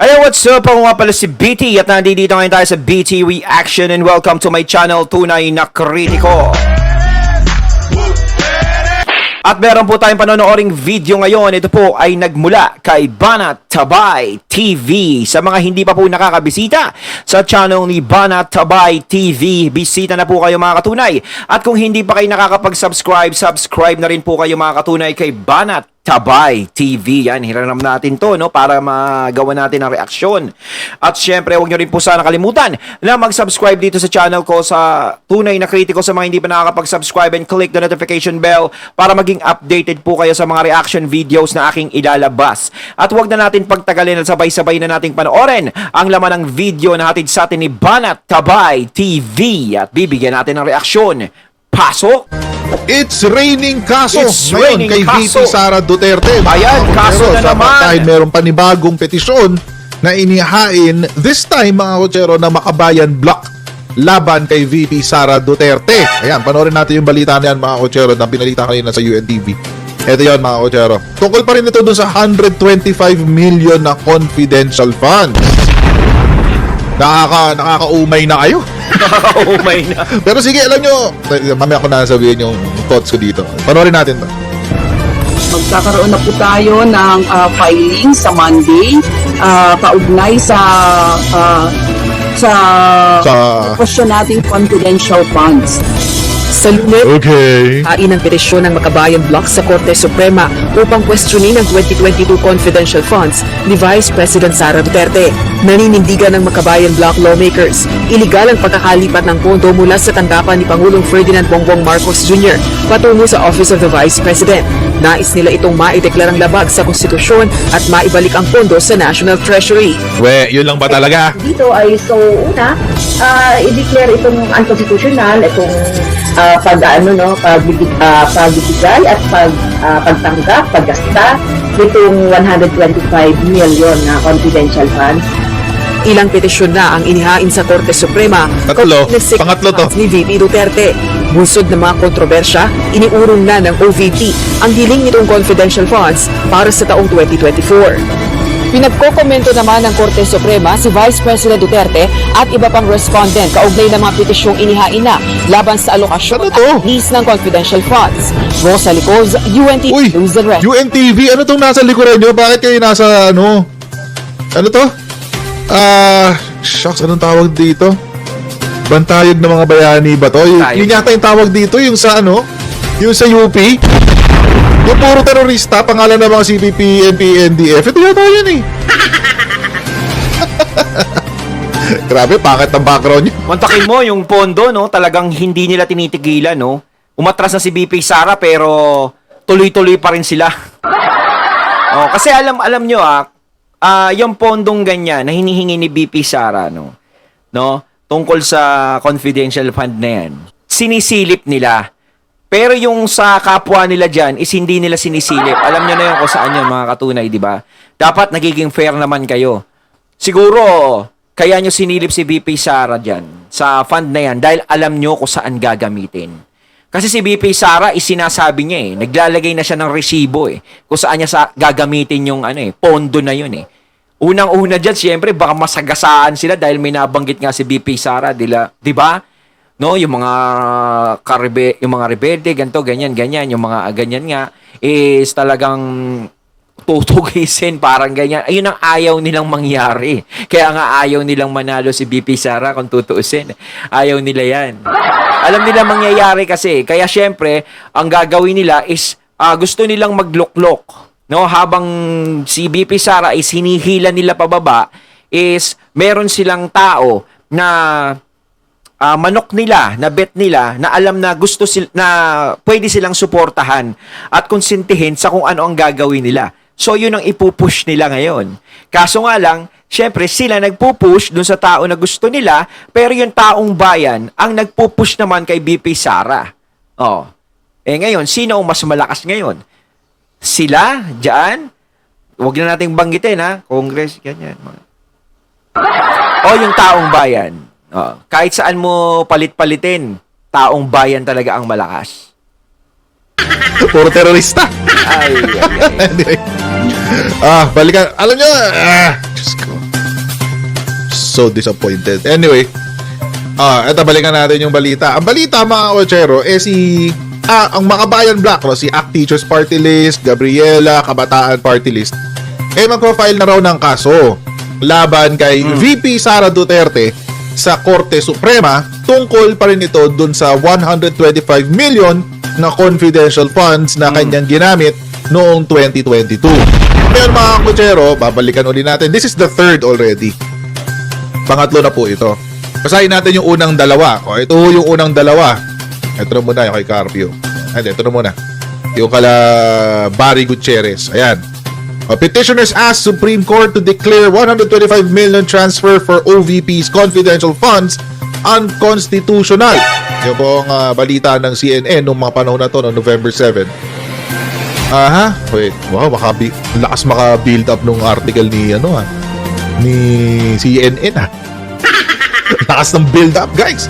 Hey, what's up? Ako nga pala si BT at nandito ngayon tayo sa BT Reaction and welcome to my channel, Tunay na Kritiko. At meron po tayong panonooring video ngayon. Ito po ay nagmula kay Banat Tabay TV. Sa mga hindi pa po nakakabisita sa channel ni Banat Tabay TV, bisita na po kayo mga katunay. At kung hindi pa kayo nakakapag-subscribe, subscribe na rin po kayo mga katunay kay Banat Tabay TV. Yan, hiranam natin to, no, para magawa natin ang reaksyon. At syempre, huwag nyo rin po sana kalimutan na mag-subscribe dito sa channel ko sa Tunay na Kritiko sa mga hindi pa nakakapag-subscribe, and click the notification bell para maging updated po kayo sa mga reaction videos na aking ilalabas. At huwag na natin pagtagalin at sabay-sabay na nating panoorin ang laman ng video na hatid sa atin ni Banat Tabay TV. At bibigyan natin ng reaksyon. Pasok! It's raining kaso It's ngayon raining kay kaso. VP Sara Duterte. Ayan, kaso na naman. Dahil meron panibagong petisyon na inihain this time mga kotsero na Makabayan Block laban kay VP Sara Duterte. Ayan, panoorin natin yung balita na yan mga kotsero na pinalita kanina sa UNTV. Ito yun mga kotsero. Tungkol pa rin ito dun sa 125 million na confidential funds. Nakakaumay na kayo. Nakakaumay na. Pero sige, alam nyo, mamaya ko na sabihin yung thoughts ko dito. Panoorin natin to. Magkakaroon na po tayo ng filing sa Monday kaugnay sa question nating confidential funds. Sa Lunes, Okay. hain ang petisyon ng Makabayan Block sa Korte Suprema upang questionin ang 2022 confidential funds ni Vice President Sara Duterte. Naninindigan ng Makabayan Block lawmakers, iligal ang pagkakalipat ng pondo mula sa tanggapan ni Pangulong Ferdinand Bongbong Marcos Jr. patungo sa Office of the Vice President. Nais nila itong maideklarang labag sa konstitusyon at maibalik ang pondo sa National Treasury. Yun lang ba talaga? Dito ay una, i-declare itong unconstitutional, itong pagbibigay at pagtanggap, paggasta nitong 125 million na confidential funds. Ilang petisyon na ang inihain sa Korte Suprema. Tatlo. Nag-six Pangatlo to. months ni VP Duterte. Busod ng mga kontrobersya, iniurong na ng OVP ang hiling nitong confidential funds para sa taong 2024. Pinagkokomento naman ng Korte Suprema si Vice President Duterte at iba pang respondent kaugnay ng mga petisyong inihain na laban sa alokasyon Ano to? at release ng confidential funds. Rosa Licoz, UNTV Uy, News and Rest. UNTV, ano tong nasa likuran nyo? Bakit kayo nasa ano? Ano to? Shucks, anong tawag dito? Bantayog ng mga bayani ba to? Yun yata yung tawag dito, yung sa ano? Yung sa UP? Yung puro terorista, pangalan ng mga CPP, NP, NDF. Ito yata yun eh. Grabe, pangit ang background nyo. Mantakin mo yung pondo, no? Talagang hindi nila tinitigilan, no? Umatras na si BP Sara pero tuloy-tuloy pa rin sila. Oh, kasi alam nyo yung pondong ganyan na hinihingi ni BP Sara, no? Tungkol sa confidential fund na yan, sinisilip nila. Pero yung sa kapwa nila dyan is hindi nila sinisilip. Alam nyo na yun kung saan yun, mga katunay, di ba? Dapat nagiging fair naman kayo. Siguro, kaya nyo sinilip si BP Sara dyan sa fund na yan dahil alam nyo kung saan gagamitin. Kasi si BP Sara is sinasabi niya naglalagay na siya ng resibo kung saan niya gagamitin yung pondo na yun Unang-una dyan, siyempre, baka masagasaan sila dahil may nabanggit nga si BP Sara, di ba? No, yung mga rebelde, ganito, ganyan, yung mga ganyan nga is talagang tutugisin, parang ganyan. Ayun ang ayaw nilang mangyari. Kaya nga ayaw nilang manalo si BP Sara kung tutuusin. Ayaw nila yan. Alam nila mangyayari kasi. Kaya syempre, ang gagawin nila is gusto nilang magluklok. No, habang si BP Sara is hinihila nila pababa, is meron silang tao na manok nila, na bet nila, na alam na na pwede silang suportahan at konsintihin sa kung ano ang gagawin nila. So, yun ang ipupush nila ngayon. Kaso nga lang, syempre, sila nagpupush dun sa tao na gusto nila, pero yung taong bayan ang nagpupush naman kay BP Sara. Oh. Ngayon, sino ang mas malakas ngayon? Sila, dyan? Huwag na nating banggitin, Congress, ganyan. O yung taong bayan. Kahit saan mo palit-palitin, taong bayan talaga ang malakas. Puro terorista. Ay. Anyway. Balikan. Alam nyo, Diyos ko. so disappointed. Anyway, eto, balikan natin yung balita. Ang balita, mga kochero, ang Makabayan Black, no, si ACT Teachers Party List, Gabriela, Kabataan Party List, magpa-file na raw ng kaso laban kay VP Sara Duterte sa Korte Suprema tungkol pa rin ito dun sa 125 million na confidential funds na kanyang ginamit noong 2022. Ngayon, mga kutsero, babalikan ulit natin. This is the third already. Pangatlo na po ito. Basahin natin yung unang dalawa. Ito yung unang dalawa. Ito na muna yung kay Carpio. Ito na muna. Yung kala Barry Gutierrez. Ayan. Petitioners ask Supreme Court to declare 125 million transfer for OVP's confidential funds unconstitutional. Yung po ang balita ng CNN noong mga panahon na to, noong November 7. Wait. Wow, lakas maka-build up nung article ni ni CNN Lakas ng build up, guys.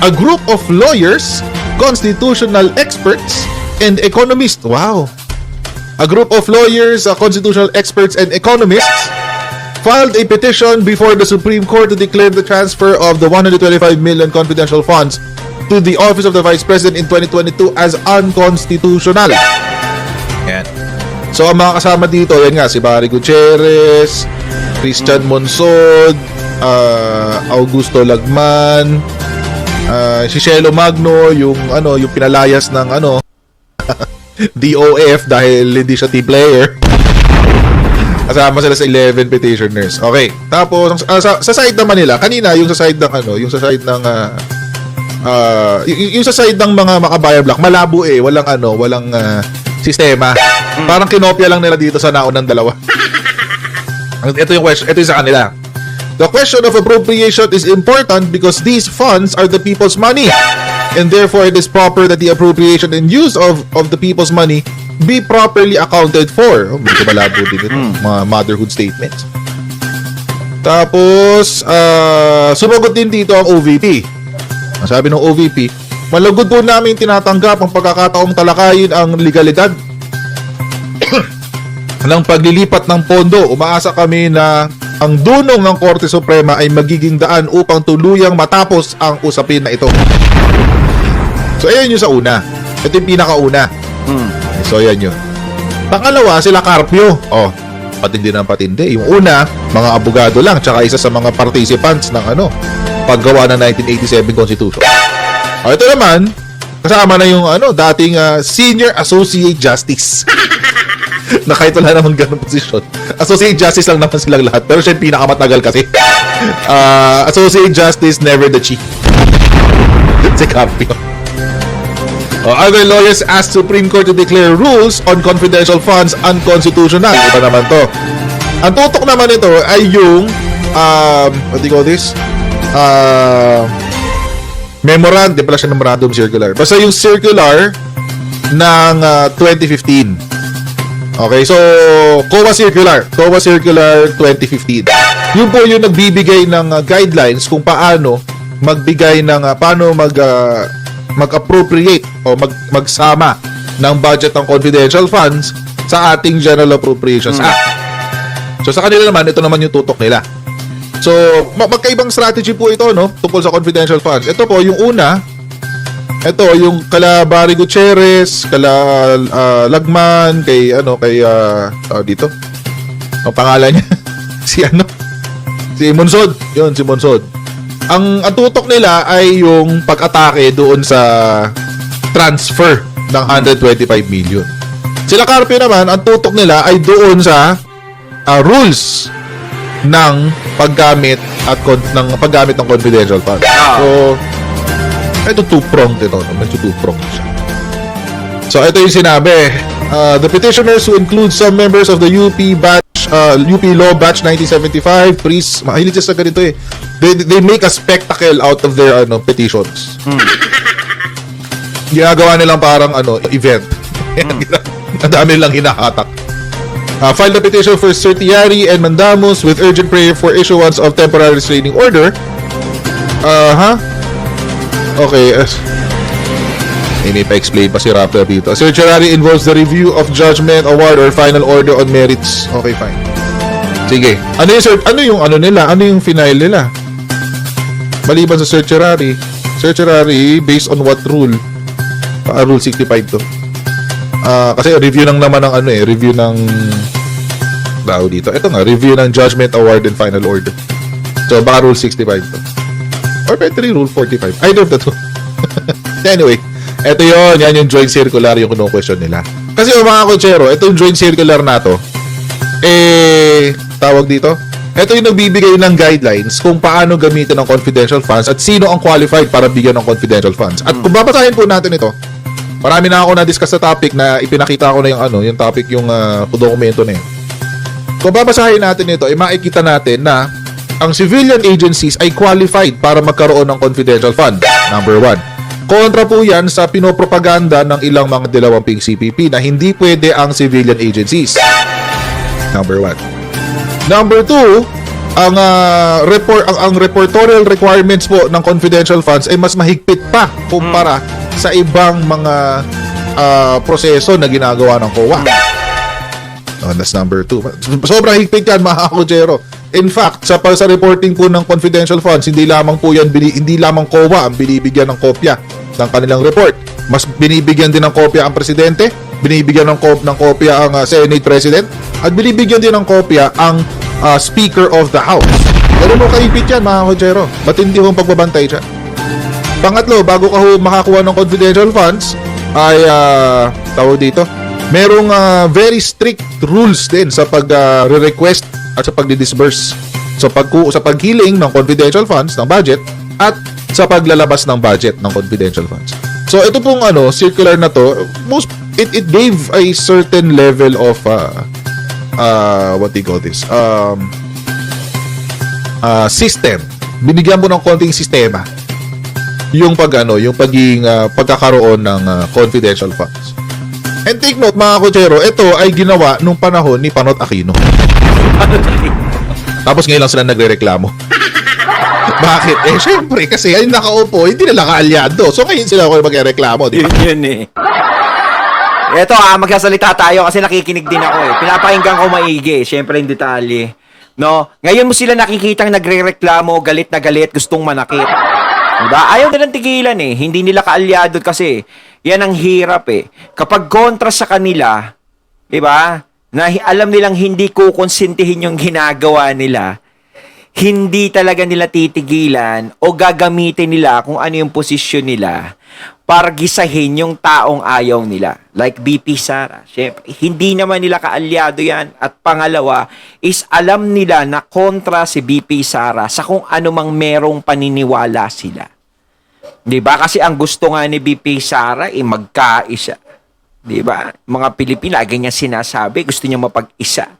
A group of lawyers, constitutional experts, and economists. Wow. A group of lawyers, constitutional experts, and economists filed a petition before the Supreme Court to declare the transfer of the 125 million confidential funds to the Office of the Vice President in 2022 as unconstitutional. Yan. So, ang mga kasama dito, yan nga, si Barry Gutierrez, Christian Monsod, Augusto Lagman, si Shelo Magno, yung pinalayas ng DOF dahil hindi siya team player. Kasama sila sa 11 petitioners. Okay. Tapos sa side naman nila, kanina yung sa side ng yung sa side ng yung sa side ng mga Makabayan Black, malabo walang sistema. Parang kinopya lang nila dito sa naunang dalawa. Ito yung question, ito yung sa kanila. The question of appropriation is important because these funds are the people's money, and therefore it is proper that the appropriation and use of the people's money be properly accounted for. Medyo malabo din ito, mga motherhood statements. Tapos, sumagot din dito ang OVP. Ang sabi ng OVP, malugod po namin tinatanggap ang pagkakataong talakayin ang legalidad ng paglilipat ng pondo. Umaasa kami na ang dunong ng Korte Suprema ay magiging daan upang tuluyang matapos ang usapin na ito. So, ayan yung sa una. Ito yung pinakauna. So, ayan yun. Pangalawa, sila Carpio. Patindi ng patindi. Yung una, mga abogado lang, tsaka isa sa mga participants ng paggawa ng 1987 Constitution. Ito naman, kasama na yung dating Senior Associate Justice. Na kahit wala naman ganun posisyon. Associate Justice lang naman silang lahat. Pero siya yung pinakamatagal kasi. Associate Justice, never the chief. Si Carpio. Other lawyers asked Supreme Court to declare rules on confidential funds unconstitutional. Iba naman to. Ang tutok naman ito ay yung what do you call this? Memorandum, di pala siya memorandum circular. Basta yung circular ng 2015. Okay, so COA Circular 2015. Yun po yung nagbibigay ng guidelines kung paano magbigay ng paano mag-appropriate o magsama ng budget ng confidential funds sa ating General Appropriations Act. So sa kanila naman, ito naman yung tutok nila. So magkaibang strategy po ito, tungkol sa confidential funds. Ito po yung una. Ito yung kala Barry Gutierrez, kala Lagman, kay dito. Ang pangalan niya si Monsod. Yun, si Monsod. Ang tutok nila ay yung pag-atake doon sa transfer ng 125 million. Sila Carpio naman, ang tutok nila ay doon sa rules ng paggamit ng confidential funds. So ito two-pronged ito. Medyo two-pronged siya. So, ito yung sinabi. The petitioners who include some members of the UP Law Batch 1975, priests, mahilig sa ganito eh. They make a spectacle out of their petitions. Ginagawa nilang parang event. Ang dami lang hinahatak. Filed a petition for certiorari and mandamus with urgent prayer for issuance of temporary restraining order. Okay, may pa-explain pa si Raptor dito. Certiorari involves the review of judgment, award, or final order on merits. Okay, fine. Sige. Ano yung ano nila? Ano yung final nila? Maliban sa certiorari. Certiorari based on what rule? Rule 65 to. Kasi review lang naman ng ano eh. Review ng tao dito. Ito nga, review ng judgment, award, and final order. So, baka rule 65 to. Or pwede Rule 45. Either of the two. Anyway, ito yun. Yan yung joint circular yung kino-question nila. Kasi mga kotsero, itong joint circular na to, tawag dito, ito yung nagbibigay ng guidelines kung paano gamitin ang confidential funds at sino ang qualified para bigyan ng confidential funds. At kung babasahin po natin ito, marami na ako na-discuss sa topic na ipinakita ko na yung ano, yung topic, yung dokumento na yun. Kung babasahin natin ito, makikita natin na ang civilian agencies ay qualified para magkaroon ng confidential fund. Number 1. Kontra po yan sa pinopropaganda ng ilang mga dalawamping CPP na hindi pwede ang civilian agencies. Number 1. Number 2, ang reportorial requirements po ng confidential funds ay mas mahigpit pa kumpara sa ibang mga proseso na ginagawa ng COA. That's number 2. Sobrang higpit yan, mga kotsero. In fact, sa reporting po ng confidential funds, hindi lamang COA ang binibigyan ng kopya ng kanilang report. Mas binibigyan din ng kopya ang presidente, binibigyan ng kopya ang Senate President, at binibigyan din ng kopya ang Speaker of the House. Ganun mo kahigpit yan, mga kotsero. Matindi hong pagbabantay siya. Pangatlo, bago ka makakuha ng confidential funds, ay tawag dito, merong very strict rules din sa pag-request at sa pag-disburse. So sa paghiling ng confidential funds ng budget at sa paglalabas ng budget ng confidential funds. So ito pong circular na to, it gave a certain level of what do you call this? System. Binigyan mo ng konting sistema yung pagkakaroon ng confidential funds. And take note, mga kotsero, ito ay ginawa nung panahon ni Panot Aquino. Tapos ngayon lang sila nagre-reklamo. Bakit? Syempre, kasi ay nakaupo, hindi nila kaalyado. So ngayon sila ako magre-reklamo, di ba? Yun eh. Ito magsasalita tayo kasi nakikinig din ako eh. Pinapakinggan ko maigi, syempre yung detalye. No? Ngayon mo sila nakikitang nagre-reklamo, galit na galit, gustong manakit. Diba? Ayaw nilang tigilan eh. Hindi nila kaalyado kasi yan ang hirap eh. Kapag kontra sa kanila, diba? Na alam nilang hindi kukonsintihin yung ginagawa nila, hindi talaga nila titigilan o gagamitin nila kung ano yung posisyon nila para gisahin yung taong ayaw nila. Like BP Sara. Siyempre, hindi naman nila kaalyado yan. At pangalawa is alam nila na kontra si BP Sara sa kung ano mang merong paniniwala sila. Diba? Kasi ang gusto nga ni BP Sara ay magkaisa. Diba? Mga Pilipina, ganyan sinasabi, gusto niya mapag-isa.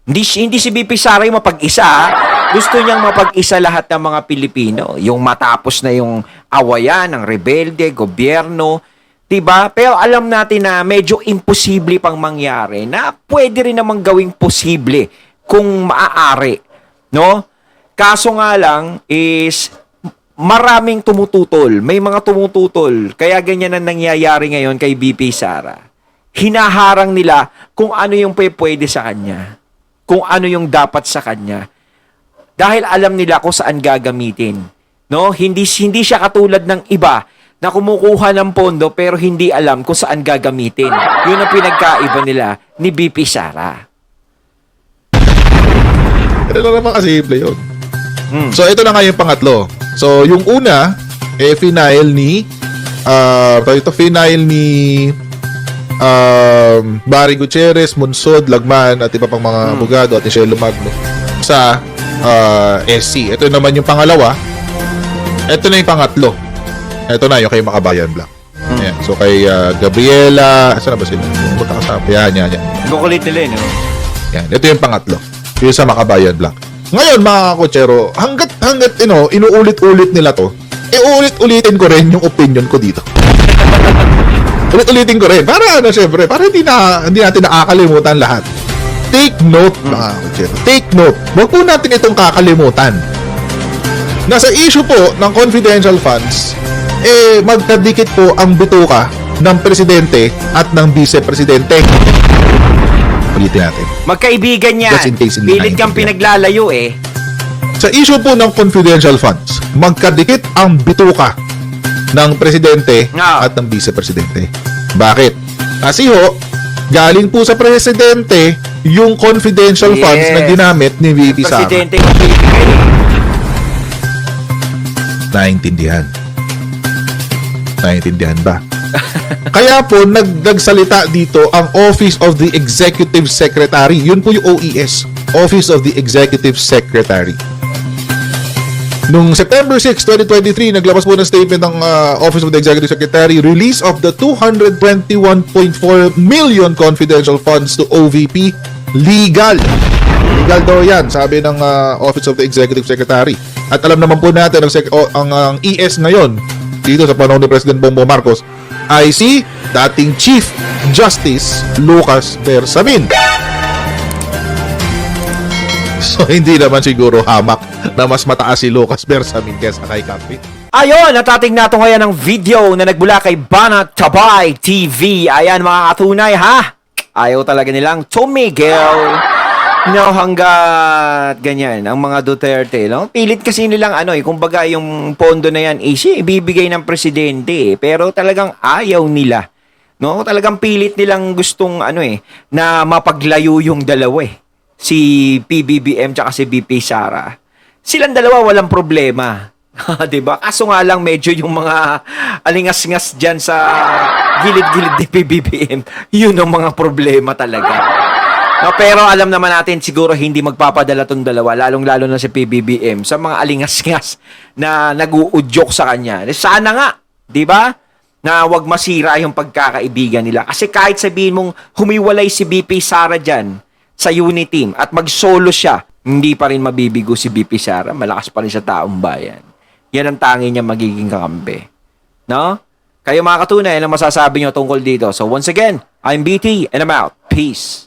Hindi si BP Sara yung mapag-isa. Gusto niyang mapag-isa lahat ng mga Pilipino. Yung matapos na yung awayan ng rebelde, gobyerno. Diba? Pero alam natin na medyo imposible pang mangyari na pwede rin namang gawing posible kung maaari. No? Kaso nga lang is maraming tumututol. May mga tumututol. Kaya ganyan ang nangyayari ngayon kay BP Sara. Hinaharang nila kung ano yung pwede sa kanya. Kung ano yung dapat sa kanya. Dahil alam nila kung saan gagamitin. No? Hindi siya katulad ng iba na kumukuha ng pondo pero hindi alam kung saan gagamitin. Yun ang pinagkaiba nila ni BP Sara. Ito lang naman kasimple yun. So, ito na nga yung pangatlo. So, yung una, final ni Barry Gutierrez, Monsod, Lagman, at iba pang mga abogado at Michelle Magno sa SC. Ito naman yung pangalawa. Ito na yung pangatlo. Ito na yung kay Makabayan Black. Ayan. So, kay Gabriela, saan na ba sila? Magkakasama. Yan. Kukulit nila, no? Yan. Ito yung pangatlo. Yung sa Makabayan Black. Ngayon, mga kotsero, hanggat inuulit-ulit nila to, ulit-ulitin ko rin yung opinion ko dito. Ulit-ulitin ko rin. Para, syempre, para hindi natin nakakalimutan lahat. Take note, mga kotsero. Take note. Huwag po natin itong kakalimutan. Nasa issue po ng confidential funds, magkadikit po ang bituka ng presidente at ng vice-presidente. Ulitin natin. Magkaibigan yan. Just in case hindi Pilit kang naiintindihan. pinaglalayo eh. Sa issue po ng confidential funds, magkadikit ang bituka ng presidente Ah. at ng vice-presidente. Bakit? Kasi ho, galing po sa presidente yung confidential Yes. funds na ginamit ni VP Sara. Presidente yung bibigay. Naintindihan. Naintindihan ba? Kaya po, nagsalita dito ang Office of the Executive Secretary. Yun po yung OES. Office of the Executive Secretary. Noong September 6, 2023, naglabas po ng statement ng Office of the Executive Secretary, release of the 221.4 million confidential funds to OVP, legal. Legal daw yan, sabi ng Office of the Executive Secretary. At alam naman po natin, ang ES ngayon, dito sa panahon ni President Bongbong Marcos, ay si dating Chief Justice Lucas Bersamin. So, hindi naman siguro hamak na mas mataas si Lucas Bersamin kesa kay Capi. Ayun, natating nato ngayon ng video na nagbula kay Banat Tabay TV. Ayan mga katunay ha. Ayaw talaga nilang tumigil. No, hanggat ganyan, ang mga Duterte, no? Pilit kasi nilang kumbaga yung pondo na yan, ibibigay ng presidente, pero talagang ayaw nila. No, talagang pilit nilang gustong na mapaglayo yung dalawa eh. Si PBBM tsaka si BP Sara. Silang dalawa walang problema. 'Di ba? Kaso nga lang medyo yung mga alingas-ngas diyan sa gilid-gilid ni PBBM, yun ang mga problema talaga. No, pero alam naman natin siguro hindi magpapadala tong dalawa, lalong-lalo na si PBBM sa mga alingas-ngas na nag-uudyok sa kanya. Sana nga, 'di ba? Na wag masira yung pagkakaibigan nila. Kasi kahit sabihin mong humiwalay si BP Sara diyan sa unit team at mag-solo siya, hindi pa rin mabibigo si BP Sara. Malakas pa rin sa taong bayan. Yan ang tangi niya magiging kakampi. No? Kayo mga katunay, ano masasabi nyo tungkol dito? So once again, I'm BT and I'm out. Peace.